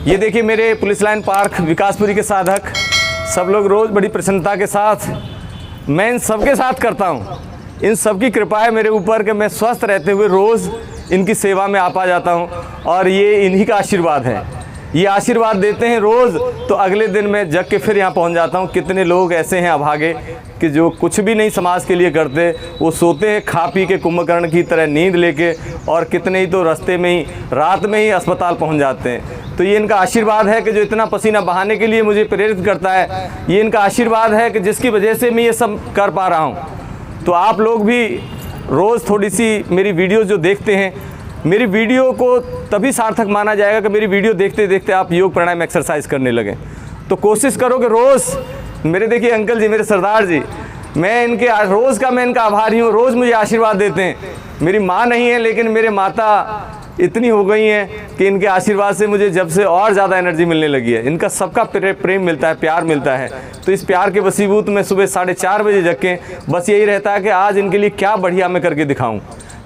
ये देखिए मेरे पुलिस लाइन पार्क विकासपुरी के साधक, सब लोग रोज़ बड़ी प्रसन्नता के साथ, मैं इन सबके साथ करता हूँ। इन सब की कृपा है मेरे ऊपर कि मैं स्वस्थ रहते हुए रोज़ इनकी सेवा में आ पा जाता हूँ, और ये इन्हीं का आशीर्वाद है। ये आशीर्वाद देते हैं रोज़, तो अगले दिन मैं जग के फिर यहाँ पहुँच जाता हूँ। कितने लोग ऐसे हैं अभागे कि जो कुछ भी नहीं समाज के लिए करते, वो सोते हैं खा पी के कुंभकर्ण की तरह नींद लेके, और कितने ही तो रास्ते में ही रात में ही अस्पताल पहुँच जाते हैं। तो ये इनका आशीर्वाद है कि जो इतना पसीना बहाने के लिए मुझे प्रेरित करता है। ये इनका आशीर्वाद है कि जिसकी वजह से मैं ये सब कर पा रहा हूँ। तो आप लोग भी रोज़ थोड़ी सी मेरी वीडियो जो देखते हैं, मेरी वीडियो को तभी सार्थक माना जाएगा कि मेरी वीडियो देखते देखते आप योग प्राणायाम एक्सरसाइज करने लगें। तो कोशिश करो कि रोज़ मेरे, देखिए अंकल जी, मेरे सरदार जी, मैं इनके रोज़ का मैं इनका आभारी हूँ। रोज़ मुझे आशीर्वाद देते हैं। मेरी माँ नहीं है, लेकिन मेरे माता इतनी हो गई हैं कि इनके आशीर्वाद से मुझे जब से और ज़्यादा एनर्जी मिलने लगी है। इनका सबका प्रेम मिलता है, प्यार मिलता है। तो इस प्यार के वसीभूत मैं सुबह 4:30 बजे जग के बस यही रहता है कि आज इनके लिए क्या बढ़िया मैं करके दिखाऊं,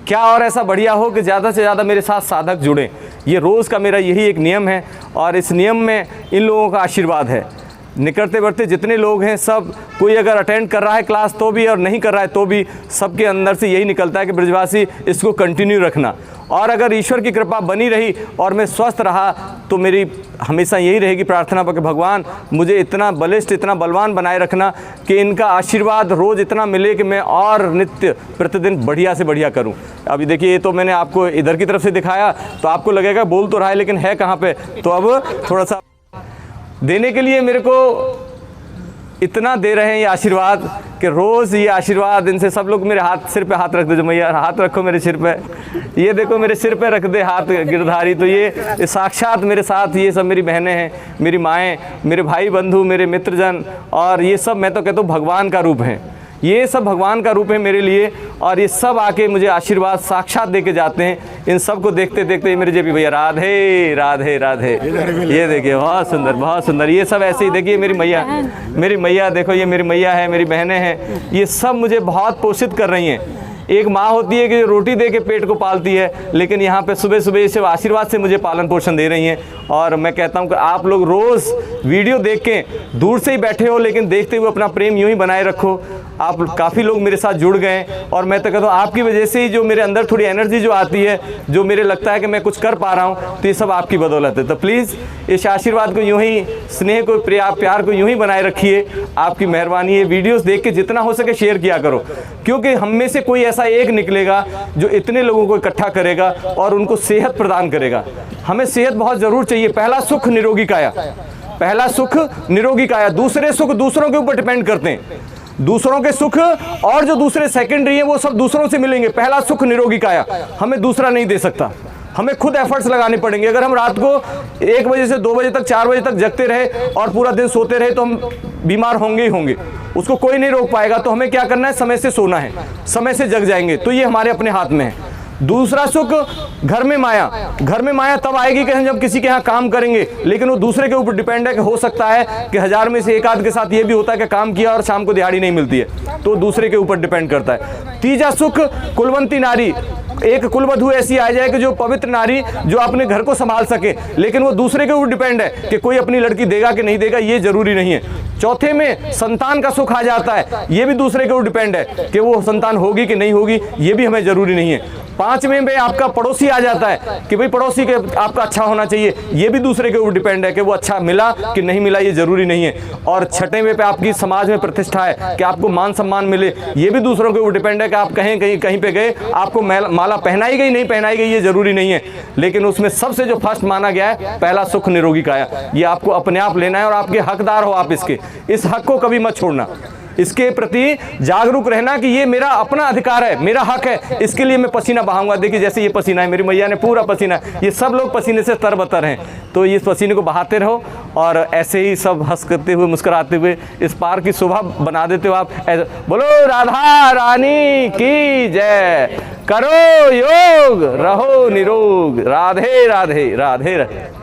क्या और ऐसा बढ़िया हो कि ज़्यादा से ज़्यादा मेरे साथ साधक जुड़ें। ये रोज़ का मेरा यही एक नियम है, और इस नियम में इन लोगों का आशीर्वाद है। निकलते बढ़ते जितने लोग हैं सब, कोई अगर अटेंड कर रहा है क्लास तो भी और नहीं कर रहा है तो भी, सबके अंदर से यही निकलता है कि ब्रजवासी इसको कंटिन्यू रखना। और अगर ईश्वर की कृपा बनी रही और मैं स्वस्थ रहा, तो मेरी हमेशा यही रहेगी प्रार्थना कि भगवान मुझे इतना बलिष्ठ, इतना बलवान बनाए रखना कि इनका आशीर्वाद रोज़ इतना मिले कि मैं और नित्य प्रतिदिन बढ़िया से बढ़िया करूं। अभी देखिए, ये तो मैंने आपको इधर की तरफ से दिखाया, तो आपको लगेगा बोल तो रहा है लेकिन है कहाँ पे। तो अब थोड़ा सा देने के लिए मेरे को इतना दे रहे हैं ये आशीर्वाद कि रोज़ ये आशीर्वाद इनसे सब लोग मेरे हाथ, सिर पे हाथ रख दो। जो मैया हाथ रखो मेरे सिर पे, ये देखो मेरे सिर पे रख दे हाथ गिरधारी। तो ये साक्षात मेरे साथ, ये सब मेरी बहनें हैं, मेरी माएँ, मेरे भाई बंधु, मेरे मित्रजन, और ये सब मैं तो कहता हूँ भगवान का रूप है। ये सब भगवान का रूप है मेरे लिए, और ये सब आके मुझे आशीर्वाद साक्षात दे के जाते हैं। इन सब को देखते देखते मेरे जेपी भैया राधे राधे राधे, ये देखिए बहुत सुंदर, बहुत सुंदर। ये सब ऐसे ही देखिए मेरी मैया देखो, ये मेरी मैया है, मेरी बहनें हैं, ये सब मुझे बहुत पोषित कर रही हैं। एक माँ होती है कि जो रोटी दे के पेट को पालती है, लेकिन यहाँ पे सुबह सुबह इस आशीर्वाद से मुझे पालन पोषण दे रही हैं। और मैं कहता हूँ कि आप लोग रोज़ वीडियो देख के दूर से ही बैठे हो, लेकिन देखते हुए अपना प्रेम यूँ ही बनाए रखो। आप काफ़ी लोग मेरे साथ जुड़ गए, और मैं तो कहता हूँ आपकी वजह से ही जो मेरे अंदर थोड़ी एनर्जी जो आती है, जो मेरे लगता है कि मैं कुछ कर पा रहा हूँ, तो ये सब आपकी बदौलत है। तो प्लीज़ इस आशीर्वाद को यूँ ही, स्नेह को, प्यार को यूँ ही बनाए रखिए। आपकी मेहरबानी है। वीडियोस देख के जितना हो सके शेयर किया करो, क्योंकि हम में से कोई ऐसा एक निकलेगा जो इतने लोगों को इकट्ठा करेगा और उनको सेहत प्रदान करेगा। हमें सेहत बहुत ज़रूर चाहिए। पहला सुख निरोगी काया, पहला सुख निरोगी काया। दूसरे सुख दूसरों के ऊपर डिपेंड करते हैं। दूसरों के सुख और जो दूसरे सेकेंडरी हैं वो सब दूसरों से मिलेंगे। पहला सुख निरोगी काया हमें दूसरा नहीं दे सकता। हमें खुद एफर्ट्स लगाने पड़ेंगे। अगर हम रात को 1 बजे से 2 बजे तक, 4 बजे तक जगते रहे और पूरा दिन सोते रहे, तो हम बीमार होंगे ही होंगे। उसको कोई नहीं रोक पाएगा। तो हमें क्या करना है, समय से सोना है, समय से जग जाएंगे। तो ये हमारे अपने हाथ में है। दूसरा सुख घर में माया। घर में माया तब आएगी कि हम जब किसी के यहाँ काम करेंगे, लेकिन वो दूसरे के ऊपर डिपेंड है। कि हो सकता है कि 1000 में से 1 आध के साथ ये भी होता है कि काम किया और शाम को दिहाड़ी नहीं मिलती है, तो दूसरे के ऊपर डिपेंड करता है। तीजा सुख कुलवंती नारी। एक कुलवधू ऐसी आ जाए कि जो पवित्र नारी, जो अपने घर को संभाल सके, लेकिन वो दूसरे के ऊपर डिपेंड है कि कोई अपनी लड़की देगा कि नहीं देगा, ये जरूरी नहीं है। चौथे में संतान का सुख आ जाता है। ये भी दूसरे के ऊपर डिपेंड है कि वो संतान होगी कि नहीं होगी, ये भी हमें जरूरी नहीं है। 5वें में आपका पड़ोसी आ जाता है कि भाई पड़ोसी के आपका अच्छा होना चाहिए, ये भी दूसरे के ऊपर डिपेंड है कि वो अच्छा मिला कि नहीं मिला, ये जरूरी नहीं है। और 6वें पे आपकी समाज में प्रतिष्ठा है कि आपको मान सम्मान मिले, ये भी दूसरों के ऊपर डिपेंड है कि आप कहीं पे गए, आपको माला पहनाई गई नहीं पहनाई गई, ये जरूरी नहीं है। लेकिन उसमें सबसे जो फर्स्ट माना गया है, पहला सुख निरोगी काया। ये आपको अपने आप लेना है और आपके हकदार हो आप इसके। इस हक को कभी मत छोड़ना, इसके प्रति जागरूक रहना कि ये मेरा अपना अधिकार है, मेरा हक है, इसके लिए मैं पसीना बहाऊंगा। देखिए जैसे ये पसीना है, मेरी मैया ने पूरा पसीना, ये सब लोग पसीने से तरबतर हैं। तो इस पसीने को बहाते रहो और ऐसे ही सब हंस करते हुए, मुस्कुराते हुए इस पार्क की शोभा बना देते हो आप। बोलो राधा रानी की जय। करो योग, रहो निरोग। राधे राधे राधे राधे।